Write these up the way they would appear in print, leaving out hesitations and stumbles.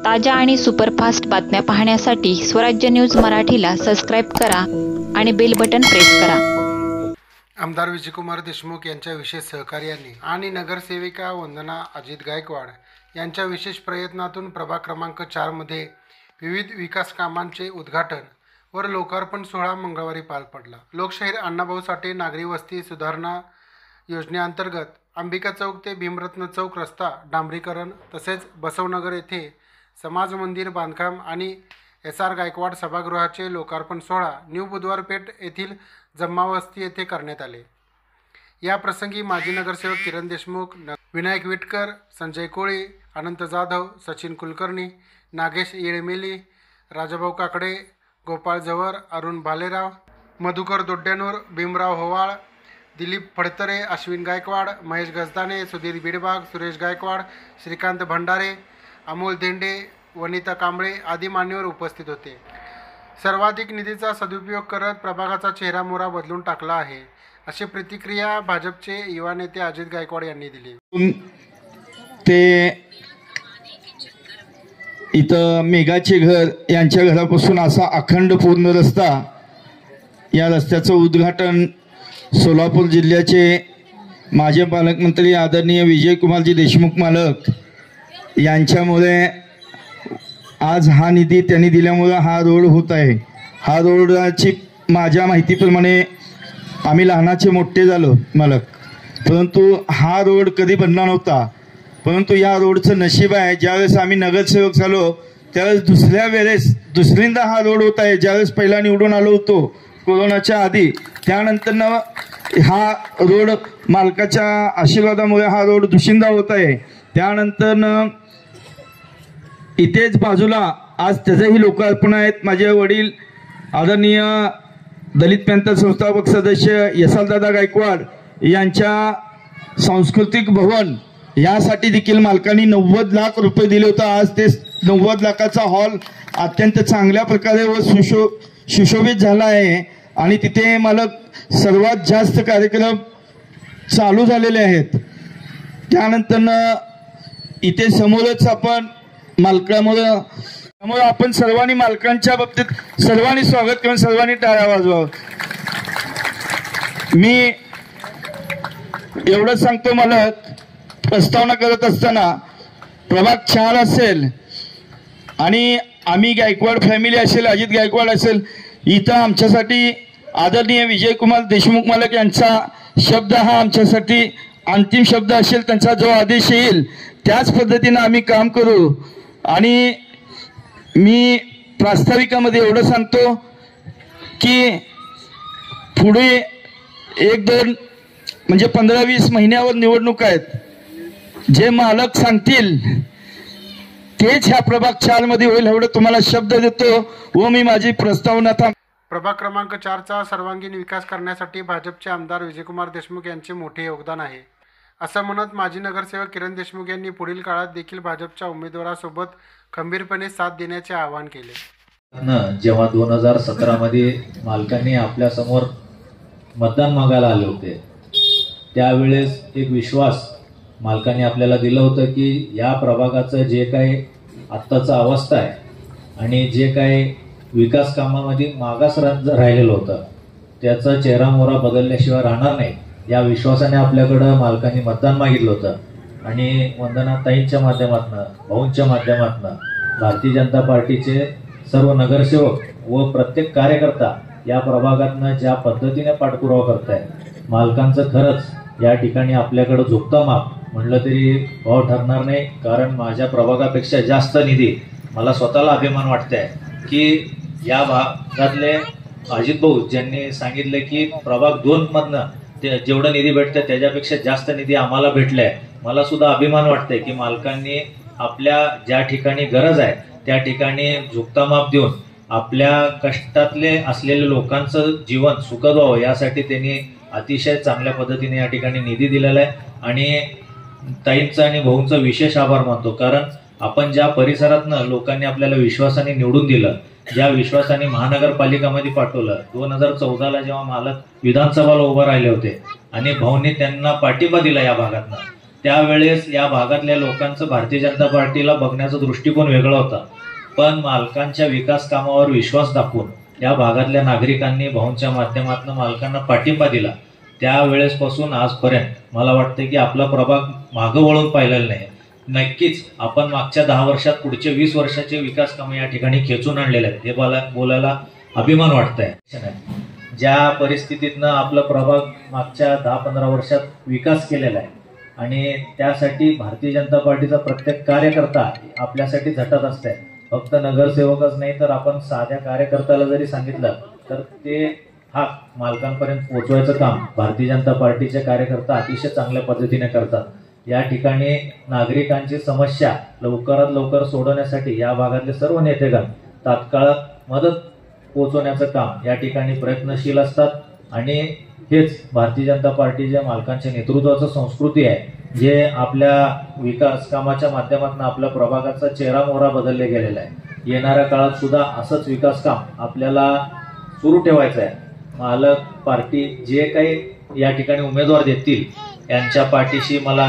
ताज्या आणि सुपरफास्ट बातम्या पाहण्यासाठी स्वराज्य न्यूज मराठीला सबस्क्राईब करा आणि बेल बटन प्रेस करा। आमदार विजयकुमार देशमुख यांच्या विशेष सहकार्याने आणि नगरसेविका वंदना अजित गायकवाड यांच्या विशेष प्रयत्नातून प्रभाग क्रमांक 4 मध्ये विविध विकास कामांचे उद्घाटन व लोकार्पण सोहळा मंगळवारी पार पडला। लोकशाहीर अण्णाभाऊ साठे नागरी वस्ती सुधारणा योजनेअंतर्गत अंबिका चौक ते भीमरत्न चौक रस्ता डांबरीकरण तसेच बसवनगर येथे समाज मंदिर बांधकाम आणि SR गायकवाड सभागृहाचे लोकार्पण सोहळा न्यू बुधवारपेठ येथील जम्मावस्ती येथे करण्यात आले। या प्रसंगी माजी नगरसेवक किरण देशमुख, विनायक विटकर, संजय कोळी, अनंत जाधव, सचिन कुलकर्णी, नागेश येळमेली, राजाभाऊ काकडे, गोपाळ जवर, अरुण भालेराव, मधुकर दोड्यानूर, भीमराव होवाळ, दिलीप फडतरे, अश्विन गायकवाड, महेश गजदाने, सुधीर बिडबाग, सुरेश गायकवाड, श्रीकांत भंडारे, अमोल धेंडे, वनिता कांबळे आदी मान्यवर उपस्थित होते। सर्वाधिक निधीचा सदुपयोग करत प्रभागाचा चेहरा मोहरा बदलून टाकला आहे, अशी प्रतिक्रिया भाजपचे युवा नेते अजित गायकवाड यांनी दिली। ते इथं मेघाचे घर यांच्या घरापासून असा अखंड पूर्ण रस्ता, या रस्त्याचं उद्घाटन सोलापूर जिल्ह्याचे माजी पालकमंत्री आदरणीय विजयकुमारजी देशमुख मालक यांच्यामुळे आज हा निधी त्यांनी दिल्यामुळे हा रोड होत आहे। हा रोडची माझ्या माहितीप्रमाणे आम्ही लहानाचे मोठे झालो मालक, परंतु हा रोड कधी बनला नव्हता। परंतु या रोडचं नशीब आहे, ज्यावेळेस आम्ही नगरसेवक झालो त्यावेळेस दुसऱ्यांदा हा रोड होत आहे। ज्यावेळेस पहिला निवडून आलो होतो कोरोनाच्या आधी, त्यानंतर हा रोड मालकाच्या आशीर्वादामुळे हा रोड दुसऱ्यांदा होत आहे। त्यानंतर इथेच बाजूला आज त्याचेही लोकार्पण आहेत। माझे वडील आदरणीय दलित पॅंथर संस्थापक सदस्य यशवंतदादा गायकवाड यांच्या सांस्कृतिक भवन यासाठी देखील मालकांनी 90 लाख रुपये दिले होते। आज ते 90 लाखाचा हॉल अत्यंत चांगल्या प्रकारे व सुशोभित झाला आहे आणि तिथे मालक सर्वात जास्त कार्यक्रम चालू झालेले आहेत। त्यानंतर इथे समोरच आपण त्यामुळे आपण सर्वांनी मालकांच्या बाबतीत सर्वांनी स्वागत करून सर्वांनी टाळ्या वाजवावं। मी एवढं सांगतो, मालक प्रस्तावना करत असताना प्रभाग 4 असेल आणि आम्ही गायकवाड फॅमिली असेल, अजित गायकवाड असेल, इथं आमच्यासाठी आदरणीय विजयकुमार देशमुख मालक यांचा शब्द हा आमच्यासाठी अंतिम शब्द असेल। त्यांचा जो आदेश येईल त्याच पद्धतीने आम्ही काम करू। आणि मी प्रास्ताविकामध्ये एवढं सांगतो की पुढे 1-2 म्हणजे 15-20 महिन्यावर निवडणूक आहेत। जे मालक सांगतील तेच ह्या प्रभाग 4 मध्ये होईल, एवढं तुम्हाला शब्द देतो व मी माझी प्रस्तावना प्रभाग क्रमांक 4चा सर्वांगीण विकास करण्यासाठी भाजपचे आमदार विजयकुमार देशमुख यांचे मोठे योगदान आहे, असं म्हणत माजी नगरसेवक किरण देशमुख यांनी पुढील काळात देखील भाजपच्या उमेदवारासोबत खंबीरपणे साथ देण्याचे आवाहन केले। जेव्हा 2017 मध्ये मालकांनी आपल्या समोर मतदान मागायला आले होते, त्यावेळेस एक विश्वास मालकांनी आपल्याला दिलं होतं की या प्रभागाचं जे काही आत्ताचं अवस्था आहे आणि जे काही विकास कामामध्ये मागास राहिलेलं होतं त्याचा चेहरा मोहरा बदलल्याशिवाय राहणार नाही, या विश्वासाने आपल्याकडं मालकांनी मतदान मागितलं होतं। आणि वंदनाताईंच्या माध्यमातून, भाऊंच्या माध्यमातून भारतीय जनता पार्टीचे सर्व नगरसेवक व प्रत्येक कार्यकर्ता या प्रभागातनं ज्या पद्धतीने पाठपुरावा करताय, मालकांचं खरंच या ठिकाणी आपल्याकडं झुकतं माप म्हणलं तरी भाव ठरणार नाही। कारण माझ्या प्रभागापेक्षा जास्त निधी मला स्वतःला अभिमान वाटतंय की या भागातले अजित भाऊ ज्यांनी सांगितलं की प्रभाग 2 मधनं ते जेवढा निधी भेटतं त्याच्यापेक्षा जास्त निधी आम्हाला भेटलाय। मला सुद्धा अभिमान वाटतंय की मालकांनी आपल्या ज्या ठिकाणी गरज आहे त्या ठिकाणी झुकता माप देऊन आपल्या कष्टातले असलेल्या लोकांचं जीवन सुखद व्हावं यासाठी त्यांनी अतिशय चांगल्या पद्धतीने या ठिकाणी निधी दिलेला आहे। आणि ताईंचा आणि भाऊंचा विशेष आभार मानतो, कारण आपण ज्या परिसरातनं लोकांनी आपल्याला विश्वासाने निवडून दिलं, ज्या विश्वासाने महानगरपालिकामध्ये पाठवलं, 2014ला जेव्हा मालक विधानसभेला उभं राहिले होते आणि भाऊंनी त्यांना पाठिंबा दिला या भागातनं, त्यावेळेस या भागातल्या लोकांचं भारतीय जनता पार्टीला बघण्याचा दृष्टिकोन वेगळा होता, पण मालकांच्या विकास कामावर विश्वास दाखवून या भागातल्या नागरिकांनी भाऊंच्या माध्यमातून मालकांना पाठिंबा दिला. त्यावेळेसपासून आजपर्यंत मला वाटतं की आपला प्रभाग मागं वळून पाहिलेला नाही. नक्कीच आपण मागच्या 10 वर्षात पुढचे 20 वर्षाचे विकास कामं या ठिकाणी खेचून आणलेले आहेत, हे बोलायला अभिमान वाटतंय. ज्या परिस्थितीतनं आपला प्रभाग मागच्या 10-15 वर्षात विकास केलेला आहे आणि त्यासाठी भारतीय जनता पार्टीचा प्रत्येक कार्यकर्ता आपल्यासाठी झटत असते. फक्त नगरसेवकच नाही तर आपण साध्या कार्यकर्त्याला जरी सांगितलं तर ते हा मालकांपर्यंत पोहोचवायचं काम भारतीय जनता पार्टीचे कार्यकर्ता अतिशय चांगल्या पद्धतीने करतात. या ठिकाणी नागरिकांची समस्या लवकरात लवकर सोडवण्यासाठी या भागातले सर्व नेतेगण तात्काळ मदत पोहोचवण्याचं काम या ठिकाणी प्रयत्नशील असतात आणि हेच भारतीय जनता पार्टीच्या मालकांच्या नेतृत्वाचं संस्कृती आहे, जे आपल्या विकास कामाच्या माध्यमातून आपल्या प्रभागाचा चेहरा मोहरा बदलले गेलेला आहे. येणाऱ्या काळात सुद्धा असंच विकास काम आपल्याला सुरू ठेवायचं आहे. मालक पार्टी जे काही या ठिकाणी उमेदवार देतील यांच्या पाठीशी मला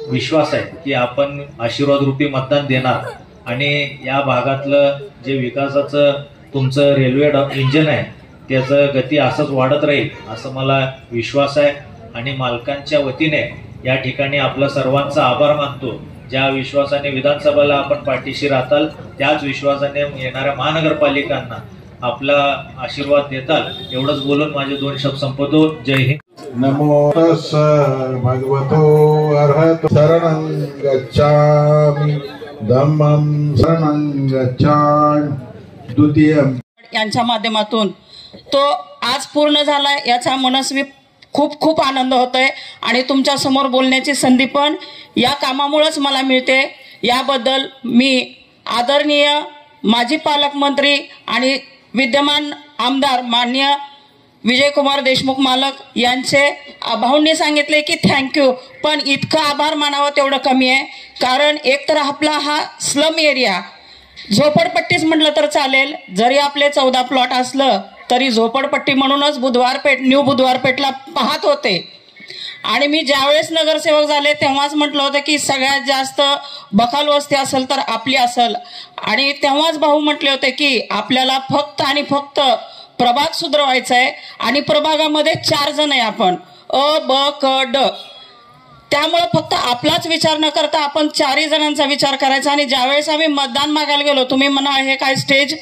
विश्वास आहे की आपण आशीर्वाद रूपी मतदान देणार आणि या भागातलं जे विकासाचं तुमचं रेल्वे इंजिन आहे त्याचं गती असंच वाढत राहील असं मला विश्वास आहे. आणि मालकांच्या वतीने या ठिकाणी आपला सर्वांचा आभार मानतो. ज्या विश्वासाने विधानसभेला आपण पाठीशी राहताल त्याच विश्वासाने येणाऱ्या महानगरपालिकांना आपला आशीर्वाद देताल. एवढंच बोलून माझे 2 शब्द संपवतो. जय हिंद. नमो तस्स भगवतो अर्हतो शरणं गच्छामि धम्मं शरणं गच्छामि द्वितीयं. यांच्या माध्यमातून तो आज पूर्ण झाला याचा मनस्वी खूप खूप आनंद होतोय आणि तुमच्या समोर बोलण्याची संधी पण या कामामुळेच मला मिळते. याबद्दल मी आदरणीय माजी पालकमंत्री आणि विद्यमान आमदार माननीय विजयकुमार देशमुख मालक यांचे भाऊंनी सांगितले की थँक्यू, पण इतकं आभार मानावं तेवढं कमी आहे. कारण एकतर आपला हा स्लम एरिया झोपडपट्टीच म्हटलं तर चालेल. जरी आपले 14 प्लॉट असलं तरी झोपडपट्टी म्हणूनच न्यू बुधवारपेठला पाहत होते. आणि मी ज्यावेळेस नगरसेवक झाले तेव्हाच म्हटलं होतं की सगळ्यात जास्त बखाल वस्ती असेल तर आपली असेल. आणि तेव्हाच भाऊ म्हटले होते की आपल्याला फक्त आणि फक्त प्रभाग सुधारायचा आहे आणि प्रभागामध्ये 4 जण आहे आपण, अ ब क ड. त्यामुळे फक्त आपलाच विचार न करता आपण 4ही जणांचा विचार करायचा. आणि ज्यावेळेस आम्ही मतदान मागायला गेलो, तुम्ही म्हणा हे काय स्टेज